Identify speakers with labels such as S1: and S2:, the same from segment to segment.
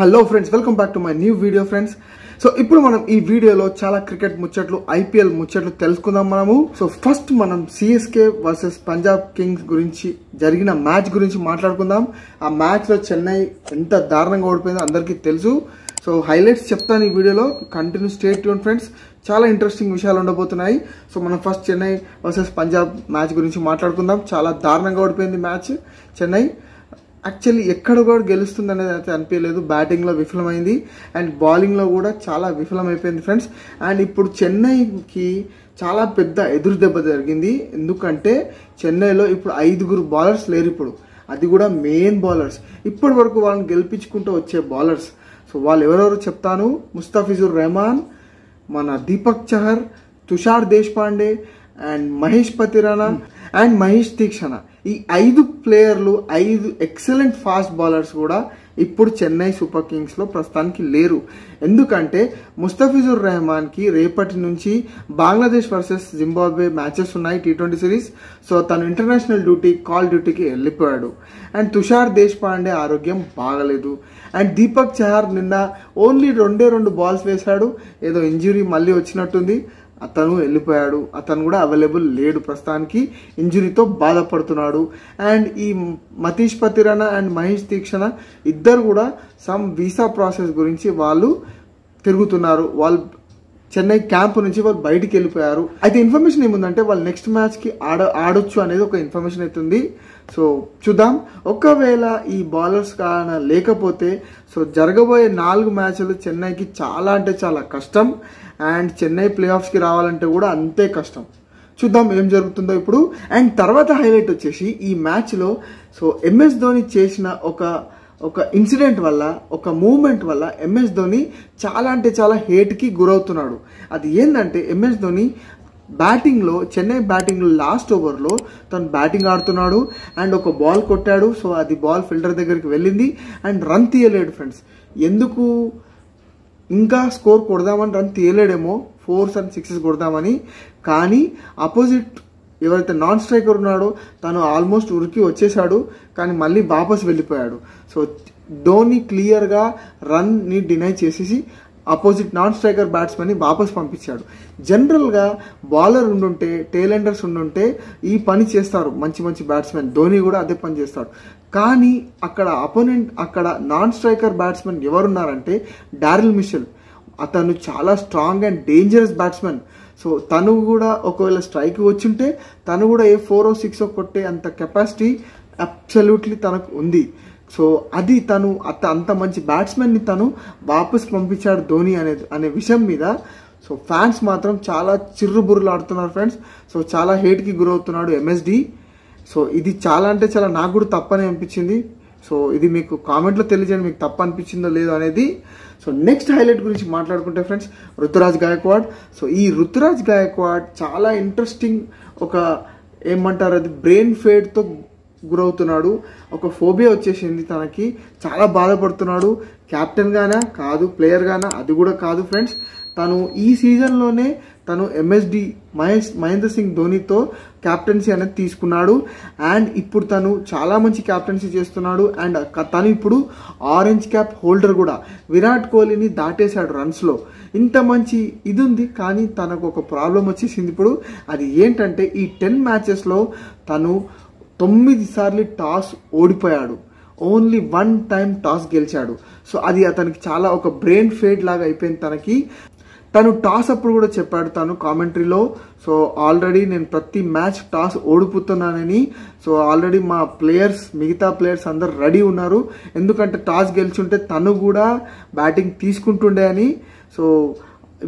S1: Hello friends, welcome back to my new video friends. So ఇప్పుడు మనం ఈ వీడియోలో చాలా క్రికెట్ ముచ్చట్లు, ఐపీఎల్ ముచ్చట్లు తెలుసుకుందాం మనము. సో ఫస్ట్ మనం సిఎస్కే వర్సెస్ పంజాబ్ కింగ్స్ గురించి జరిగిన మ్యాచ్ గురించి మాట్లాడుకుందాం. ఆ మ్యాచ్ లో చెన్నై ఎంత దారుణంగా ఓడిపోయిందో అందరికీ తెలుసు. సో హైలైట్స్ చెప్తాను ఈ వీడియోలో, కంటిన్యూ స్టే ట్యూన్ ఫ్రెండ్స్. చాలా ఇంట్రెస్టింగ్ విషయాలు ఉండబోతున్నాయి. సో మనం first Chennai versus Punjab match గురించి మాట్లాడుకుందాం. చాలా దారుణంగా ఓడిపోయింది మ్యాచ్ చెన్నై. యాక్చువల్లీ ఎక్కడ కూడా గెలుస్తుంది అనేది అయితే అనిపించలేదు. బ్యాటింగ్లో విఫలమైంది అండ్ బౌలింగ్లో కూడా చాలా విఫలమైపోయింది ఫ్రెండ్స్. అండ్ ఇప్పుడు చెన్నైకి చాలా పెద్ద ఎదురు దెబ్బ జరిగింది. ఎందుకంటే చెన్నైలో ఇప్పుడు 5 బౌలర్స్ లేరు ఇప్పుడు, అది కూడా మెయిన్ బౌలర్స్. ఇప్పటి వరకు వాళ్ళని గెలిపించుకుంటూ వచ్చే బౌలర్స్. సో వాళ్ళు ఎవరెవరు చెప్తాను. ముస్తఫిజుర్ రెహమాన్, మన దీపక్ చహర్, తుషార్ దేశపాండే అండ్ మహేష్ పతిరానా అండ్ మహేష్ తీక్షణ. ఈ 5 ప్లేయర్లు 5 ఎక్సలెంట్ ఫాస్ట్ బౌలర్స్ కూడా ఇప్పుడు చెన్నై సూపర్ కింగ్స్ లో ప్రస్తుతానికి లేరు. ఎందుకంటే ముస్తఫిజుర్ రెహమాన్ కి రేపటి నుంచి బంగ్లాదేశ్ వర్సెస్ జింబాబ్వే మ్యాచెస్ ఉన్నాయి, T20 సిరీస్. సో తను ఇంటర్నేషనల్ కాల్ డ్యూటీకి వెళ్ళిపోయాడు. అండ్ తుషార్ దేశపాండే ఆరోగ్యం బాగలేదు. అండ్ దీపక్ చహర్ నిన్న ఓన్లీ 2 బాల్స్ వేశాడు, ఏదో ఇంజురీ మళ్ళీ వచ్చినట్టుంది, అతను వెళ్ళిపోయాడు. అతను కూడా అవైలబుల్ లేడు ప్రస్తుతానికి, ఇంజురీతో బాధపడుతున్నాడు. అండ్ ఈ మతీష్ పతిరానా అండ్ మహేష్ తీక్షణ ఇద్దరు కూడా సమ్ వీసా ప్రాసెస్ గురించి వాళ్ళు తిరుగుతున్నారు. వాళ్ళు చెన్నై క్యాంప్ నుంచి వాళ్ళు బయటికి వెళ్ళిపోయారు. అయితే ఇన్ఫర్మేషన్ ఏముందంటే వాళ్ళు నెక్స్ట్ మ్యాచ్కి ఆడొచ్చు అనేది ఒక ఇన్ఫర్మేషన్ అవుతుంది. సో చూద్దాం. ఒకవేళ ఈ బౌలర్స్ కాన లేకపోతే సో జరగబోయే 4 మ్యాచ్లు చెన్నైకి చాలా అంటే చాలా కష్టం. అండ్ చెన్నై ప్లే ఆఫ్స్కి రావాలంటే కూడా అంతే కష్టం. చూద్దాం ఏం జరుగుతుందో ఇప్పుడు. అండ్ తర్వాత హైలైట్ వచ్చేసి ఈ మ్యాచ్లో సో MS ధోని చేసిన ఒక ఇన్సిడెంట్ వల్ల, ఒక మూమెంట్ వల్ల MS ధోని చాలా అంటే చాలా హేట్కి గురవుతున్నాడు. అది ఏంటంటే MS ధోని బ్యాటింగ్లో, చెన్నై బ్యాటింగ్లో లాస్ట్ ఓవర్లో తను బ్యాటింగ్ ఆడుతున్నాడు అండ్ ఒక బాల్ కొట్టాడు. సో అది బాల్ ఫీల్డర్ దగ్గరికి వెళ్ళింది అండ్ రన్ తీయలేడు ఫ్రెండ్స్. ఎందుకు? ఇంకా స్కోర్ కొడదామని రన్ తీయలేడేమో, 4s and 6s కొడదామని. కానీ అపోజిట్ ఎవరైతే నాన్ స్ట్రైకర్ ఉన్నాడో తను ఆల్మోస్ట్ ఉరికి వచ్చేసాడు, కానీ మళ్ళీ వాపస్ వెళ్ళిపోయాడు. సో ధోని క్లియర్గా రన్ని డినై చేసేసి అపోజిట్ నాన్ స్ట్రైకర్ బ్యాట్స్మెన్ని వాపస్ పంపించాడు. జనరల్గా బౌలర్ ఉండుంటే, టైలెండర్స్ ఉండుంటే ఈ పని చేస్తారు మంచి మంచి బ్యాట్స్మెన్. ధోని కూడా అదే పని చేస్తాడు. కానీ అక్కడ అపోనెంట్, అక్కడ నాన్ స్ట్రైకర్ బ్యాట్స్మెన్ ఎవరున్నారంటే డారిల్ మిషెల్. అతను చాలా strong and dangerous batsmen. So తను కూడా ఒకవేళ స్ట్రైక్ వచ్చుంటే తను కూడా 4 or 6 కొట్టే అంత కెపాసిటీ అబ్సల్యూట్లీ తనకు ఉంది. సో అది తను అంత మంచి బ్యాట్స్మెన్ని తను వాపస్ పంపించాడు ధోని అనే విషయం మీద సో ఫ్యాన్స్ మాత్రం చాలా చిర్రుబుర్రులు ఆడుతున్నారు ఫ్రెండ్స్. సో చాలా హేట్కి గురవుతున్నాడు MSD. సో ఇది చాలా అంటే చాలా నాకు కూడా తప్పని అనిపించింది. సో ఇది మీకు కామెంట్లో తెలియజేయండి, మీకు తప్పు అనిపించిందో లేదో అనేది. సో నెక్స్ట్ హైలైట్ గురించి మాట్లాడుకుంటే ఫ్రెండ్స్, రుతురాజ్ గాయక్వాడ్. సో ఈ రుతురాజ్ గాయక్వాడ్ చాలా ఇంట్రెస్టింగ్, ఒక ఏమంటారు అది బ్రెయిన్ ఫేడ్తో గురవుతున్నాడు. ఒక ఫోబియా వచ్చేసింది తనకి, చాలా బాధపడుతున్నాడు. కెప్టెన్ గానా కాదు, ప్లేయర్ గానా అది కూడా కాదు ఫ్రెండ్స్. తను ఈ సీజన్లోనే తను MSD మహేంద్ర సింగ్ ధోనితో క్యాప్టెన్సీ అనేది తీసుకున్నాడు. అండ్ ఇప్పుడు తను చాలా మంచి క్యాప్టెన్సీ చేస్తున్నాడు. అండ్ తను ఇప్పుడు ఆరెంజ్ క్యాప్ హోల్డర్ కూడా. విరాట్ కోహ్లీని దాటేశాడు రన్స్లో. ఇంత మంచి ఇది ఉంది, కానీ తనకు ఒక ప్రాబ్లం వచ్చేసింది ఇప్పుడు. అది ఏంటంటే ఈ 10 మ్యాచెస్లో తను 9 సార్లు టాస్ ఓడిపోయాడు, ఓన్లీ 1 టైం టాస్ గెలిచాడు. సో అది అతనికి చాలా ఒక బ్రెయిన్ ఫేడ్ లాగా అయిపోయింది తనకి. తను టాస్ అప్పుడు కూడా చెప్పాడు తను కామెంటరీలో, సో ఆల్రెడీ నేను ప్రతి మ్యాచ్ టాస్ ఓడిపోతున్నానని. సో ఆల్రెడీ మా మిగతా ప్లేయర్స్ అందరు రెడీ ఉన్నారు, ఎందుకంటే టాస్ గెలిచుంటే తను కూడా బ్యాటింగ్ తీసుకుంటుండే అని. సో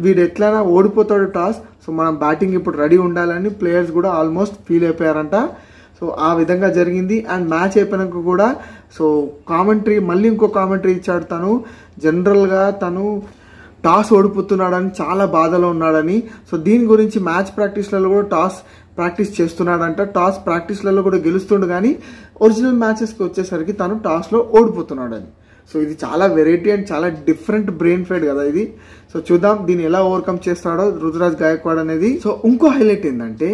S1: వీడు ఎట్లైనా ఓడిపోతాడు టాస్, సో మనం బ్యాటింగ్ ఇప్పుడు రెడీ ఉండాలని ప్లేయర్స్ కూడా ఆల్మోస్ట్ ఫీల్ అయిపోయారంట. సో ఆ విధంగా జరిగింది. అండ్ మ్యాచ్ అయిపోయినాక కూడా సో మళ్ళీ ఇంకో కామెంటరీ ఇచ్చాడు తను. జనరల్గా తను టాస్ ఓడిపోతున్నాడని, చాలా బాధలో ఉన్నాడని. సో దీని గురించి మ్యాచ్ ప్రాక్టీస్లలో కూడా టాస్ ప్రాక్టీస్ చేస్తున్నాడంట. టాస్ ప్రాక్టీస్లలో కూడా గెలుస్తుండు, కానీ ఒరిజినల్ మ్యాచెస్కి వచ్చేసరికి తను టాస్లో ఓడిపోతున్నాడని. సో ఇది చాలా వెరైటీ అండ్ చాలా డిఫరెంట్ బ్రెయిన్ ఫైడ్ కదా ఇది. సో చూద్దాం దీన్ని ఎలా ఓవర్కమ్ చేస్తాడో రుతురాజ్ గాయక్వాడ్ అనేది. సో ఇంకో హైలైట్ ఏంటంటే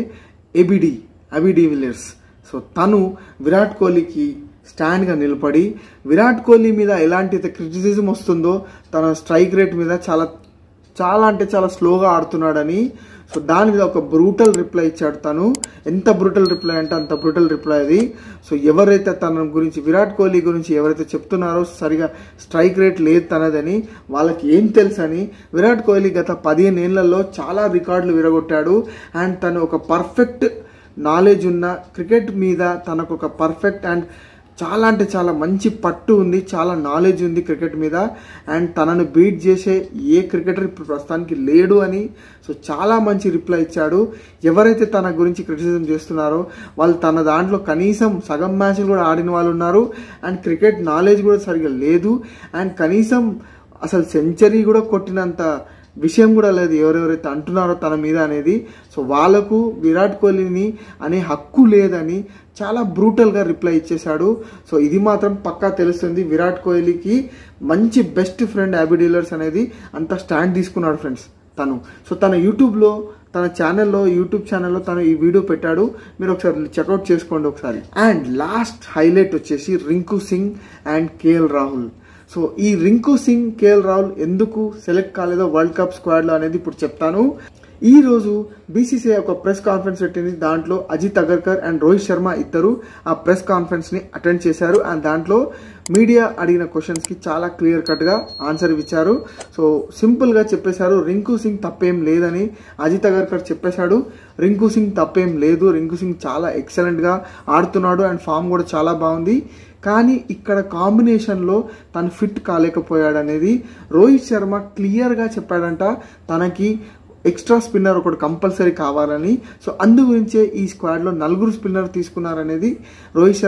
S1: అబి డివిలియర్స్. సో తను విరాట్ కోహ్లీకి స్టాండ్గా నిలబడి విరాట్ కోహ్లీ మీద ఎలాంటి క్రిటిసిజం వస్తుందో తన స్ట్రైక్ రేట్ మీద చాలా అంటే చాలా స్లోగా ఆడుతున్నాడని, సో దాని మీద ఒక బ్రూటల్ రిప్లై ఇచ్చాడు. తను ఎంత బ్రూటల్ రిప్లై అంటే అంత బ్రూటల్ రిప్లై అది. సో ఎవరైతే తన గురించి విరాట్ కోహ్లీ గురించి ఎవరైతే చెప్తున్నారో సరిగా స్ట్రైక్ రేట్ లేదు తనదని, వాళ్ళకి ఏం తెలుసని, విరాట్ కోహ్లీ గత 15 ఏళ్లలో చాలా రికార్డులు విరగొట్టాడు. అండ్ తను ఒక పర్ఫెక్ట్ నాలెడ్జ్ ఉన్న క్రికెట్ మీద తనకు ఒక పర్ఫెక్ట్ అండ్ చాలా అంటే చాలా మంచి పట్టు ఉంది, చాలా నాలెడ్జ్ ఉంది క్రికెట్ మీద. అండ్ తనను బీట్ చేసే ఏ క్రికెటర్ ఇప్పుడు ప్రస్తుతానికి లేడు అని సో చాలా మంచి రిప్లై ఇచ్చాడు. ఎవరైతే తన గురించి క్రిటిసిజం చేస్తున్నారో వాళ్ళు తన దాంట్లో కనీసం సగం మ్యాచ్లు కూడా ఆడిన వాళ్ళు ఉన్నారు. అండ్ క్రికెట్ నాలెడ్జ్ కూడా సరిగా లేదు. అండ్ కనీసం అసలు సెంచరీ కూడా కొట్టినంత విషయం కూడా లేదు ఎవరెవరైతే అంటున్నారో తన మీద అనేది. సో వాళ్ళకు విరాట్ కోహ్లీని అనే హక్కు లేదని చాలా బ్రూటల్గా రిప్లై ఇచ్చేశాడు. సో ఇది మాత్రం పక్కా తెలుస్తుంది, విరాట్ కోహ్లీకి మంచి బెస్ట్ ఫ్రెండ్ అబీ డివిలియర్స్ అనేది అంత స్టాండ్ తీసుకున్నాడు ఫ్రెండ్స్ తను. సో తన తన యూట్యూబ్ ఛానల్లో తను ఈ వీడియో పెట్టాడు, మీరు ఒకసారి చెక్అవుట్ చేసుకోండి ఒకసారి. అండ్ లాస్ట్ హైలైట్ వచ్చేసి Rinku Singh and KL Rahul. So ఈ రింకు సింగ్, కేఎల్ రాహుల్ ఎందుకు సెలెక్ట్ కాలేదో వరల్డ్ కప్ స్క్వాడ్లో అనేది ఇప్పుడు చెప్తాను. ఈ రోజు బీసీసీఐ ఒక ప్రెస్ కాన్ఫరెన్స్ పెట్టింది. దాంట్లో అజిత్ అగర్కర్ అండ్ రోహిత్ శర్మ ఇద్దరు ఆ ప్రెస్ కాన్ఫరెన్స్ని అటెండ్ చేశారు. అండ్ దాంట్లో మీడియా అడిగిన క్వశ్చన్స్కి చాలా క్లియర్ కట్గా ఆన్సర్ ఇచ్చారు. సో సింపుల్గా చెప్పేశారు, రింకు సింగ్ తప్పేం లేదని అజిత్ అగర్కర్ చెప్పేశాడు. రింకు సింగ్ తప్పేం లేదు, రింకు సింగ్ చాలా ఎక్సలెంట్గా ఆడుతున్నాడు అండ్ ఫామ్ కూడా చాలా బాగుంది. కానీ ఇక్కడ కాంబినేషన్లో తను ఫిట్ కాలేకపోయాడు అనేది రోహిత్ శర్మ క్లియర్గా చెప్పాడంట. తనకి ఎక్స్ట్రా స్పిన్నర్ ఒకటి కంపల్సరీ కావాలని. సో అందు గురించే ఈ స్క్వాడ్లో 4 స్పిన్నర్ తీసుకున్నారనేది రోహిత్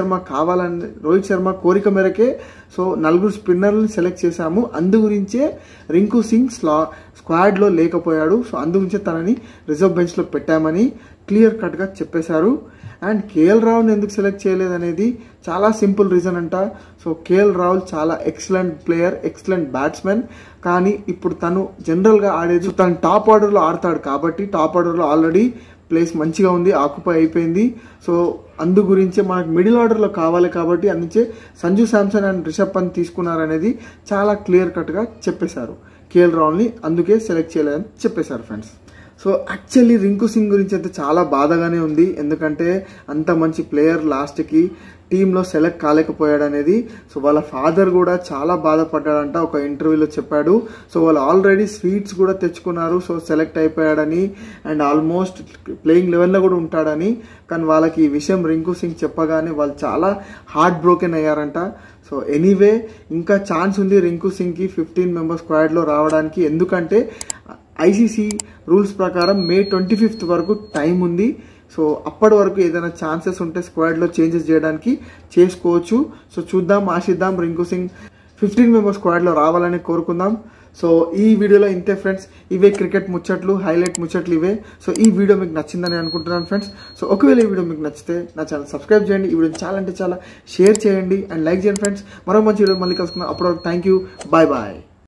S1: శర్మ కోరిక మేరకే సో 4 స్పిన్నర్లను సెలెక్ట్ చేశాము. అందు గురించే రింకు సింగ్ స్క్వాడ్లో లేకపోయాడు. సో అందు గురించే తనని రిజర్వ్ బెంచ్లో పెట్టామని క్లియర్ కట్గా చెప్పేశారు. అండ్ కేఎల్ రాహుల్ని ఎందుకు సెలెక్ట్ చేయలేదనేది చాలా సింపుల్ రీజన్ అంట. సో కేఎల్ రాహుల్ చాలా ఎక్సలెంట్ ప్లేయర్, ఎక్సలెంట్ బ్యాట్స్మెన్. కానీ ఇప్పుడు తను జనరల్గా ఆడేది తను టాప్ ఆర్డర్లో ఆడతాడు కాబట్టి టాప్ ఆర్డర్లో ఆల్రెడీ ప్లేస్ మంచిగా ఉంది, ఆక్యుపై అయిపోయింది. సో అందు గురించే మనకు మిడిల్ ఆర్డర్లో కావాలి కాబట్టి అందుకే సంజు శాంసన్ అండ్ రిషబ్ పంత్ తీసుకున్నారనేది చాలా క్లియర్ కట్గా చెప్పేశారు. కేఎల్ రాహుల్ని అందుకే సెలెక్ట్ చేయలేదని చెప్పేశారు friends. So actually Rinku Singh గురించి అయితే చాలా బాధగానే ఉంది, ఎందుకంటే అంత మంచి ప్లేయర్ లాస్ట్కి టీంలో సెలెక్ట్ కాలేకపోయాడు అనేది. సో వాళ్ళ ఫాదర్ కూడా చాలా బాధపడ్డాడంట, ఒక ఇంటర్వ్యూలో చెప్పాడు. సో వాళ్ళు ఆల్రెడీ స్వీట్స్ కూడా తెచ్చుకున్నారు, సో సెలెక్ట్ అయిపోయాడని అండ్ ఆల్మోస్ట్ ప్లేయింగ్ లెవెల్లో కూడా ఉంటాడని. కానీ వాళ్ళకి ఈ విషయం రింకు సింగ్ చెప్పగానే వాళ్ళు చాలా హార్ట్ బ్రోకెన్ అయ్యారంట. సో ఎనీవే ఇంకా ఛాన్స్ ఉంది రింకు సింగ్కి 15 మెంబర్స్ స్క్వాడ్లో రావడానికి, ఎందుకంటే ఐసీసీ రూల్స్ ప్రకారం May 25th వరకు టైం ఉంది. సో అప్పటి వరకు ఏదైనా ఛాన్సెస్ ఉంటే స్క్వాడ్లో చేంజెస్ చేయడానికి చేసుకోవచ్చు. సో చూద్దాం, ఆశిద్దాం రింకు సింగ్ 15 మెంబర్స్ స్క్వాడ్లో రావాలని కోరుకుందాం. సో ఈ వీడియోలో ఇంతే ఫ్రెండ్స్, ఇవే క్రికెట్ ముచ్చట్లు, హైలైట్ ముచ్చట్లు ఇవే. సో ఈ వీడియో మీకు నచ్చిందని అనుకుంటున్నాను ఫ్రెండ్స్. సో ఒకవేళ ఈ వీడియో మీకు నచ్చితే నా ఛానల్ సబ్స్క్రైబ్ చేయండి, ఈ వీడియో చాలా అంటే చాలా షేర్ చేయండి అండ్ లైక్ చేయండి ఫ్రెండ్స్. మరో మంచి వీడియో మళ్ళీ కలుసుకుందాం. అప్పటివరకు థ్యాంక్ యూ, బాయ్ బాయ్.